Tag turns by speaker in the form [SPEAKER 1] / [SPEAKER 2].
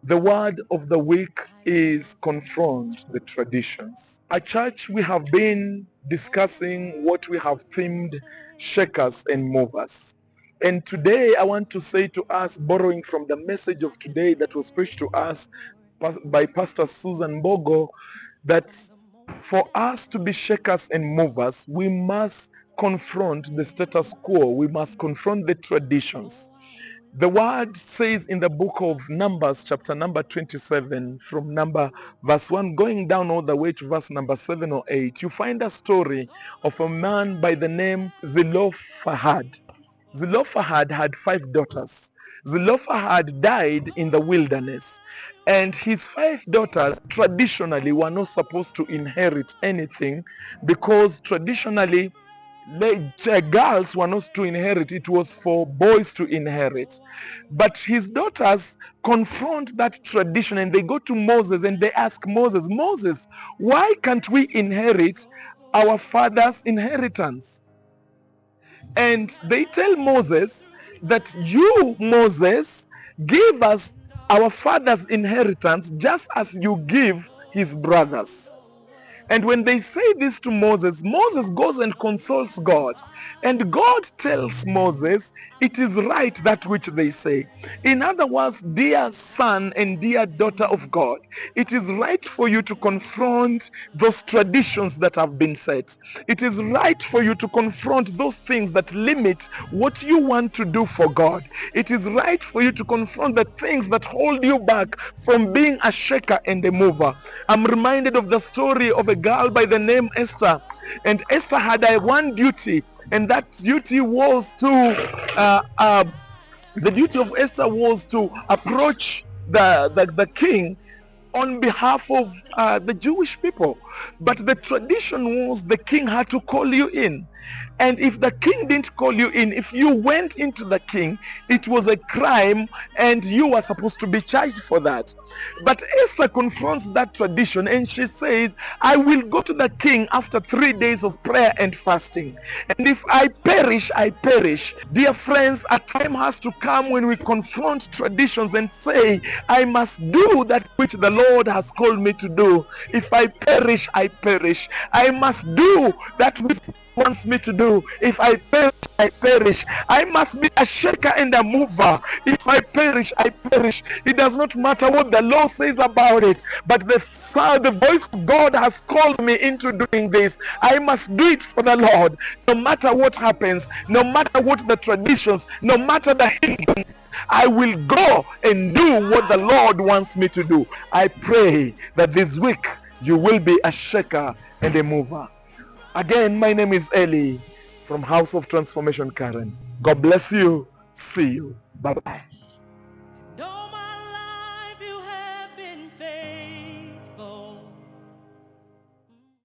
[SPEAKER 1] The word of the week is confront the traditions. At church, we have been discussing what we have themed shakers and movers. And today I want to say to us, borrowing from the message of today that was preached to us by Pastor Susan Bogo, that for us to be shakers and movers, we must confront the status quo. We must confront the traditions. The word says in the book of Numbers, chapter number 27, from verse 1 going down all the way to verse number 7 or 8, you find a story of a man by the name Zelophehad. Zelophehad had 5 daughters. Zelophehad died in the wilderness, and his 5 daughters traditionally were not supposed to inherit anything, because traditionally girls were not to inherit, it was for boys to inherit. But his daughters confront that tradition, and they go to Moses and they ask Moses, why can't we inherit our father's inheritance? And they tell Moses that you, Moses, give us our father's inheritance just as you give his brothers. And when they say this to Moses, Moses goes and consults God. And God tells Moses, it is right that which they say. In other words, dear son and dear daughter of God, it is right for you to confront those traditions that have been set. It is right for you to confront those things that limit what you want to do for God. It is right for you to confront the things that hold you back from being a shaker and a mover. I'm reminded of the story of a girl by the name Esther. And Esther had one duty, and that duty was to the duty of Esther was to approach the king on behalf of the Jewish people. But the tradition was the king had to call you in. And if the king didn't call you in, if you went into the king, it was a crime and you were supposed to be charged for that. But Esther confronts that tradition and she says, I will go to the king after 3 days of prayer and fasting. And if I perish, I perish. Dear friends, a time has to come when we confront traditions and say, I must do that which the Lord has called me to do. If I perish, I perish. I must do that which wants me to do. If I perish, I perish. I must be a shaker and a mover. If I perish, I perish. It does not matter what the law says about it, but the voice of God has called me into doing this. I must do it for the Lord, no matter what happens, no matter what the traditions, no matter the hindrance. I will go and do what the Lord wants me to do. I pray that this week you will be a shaker and a mover. Again, my name is Elly from House of Transformation, Karen. God bless you. See you. Bye-bye.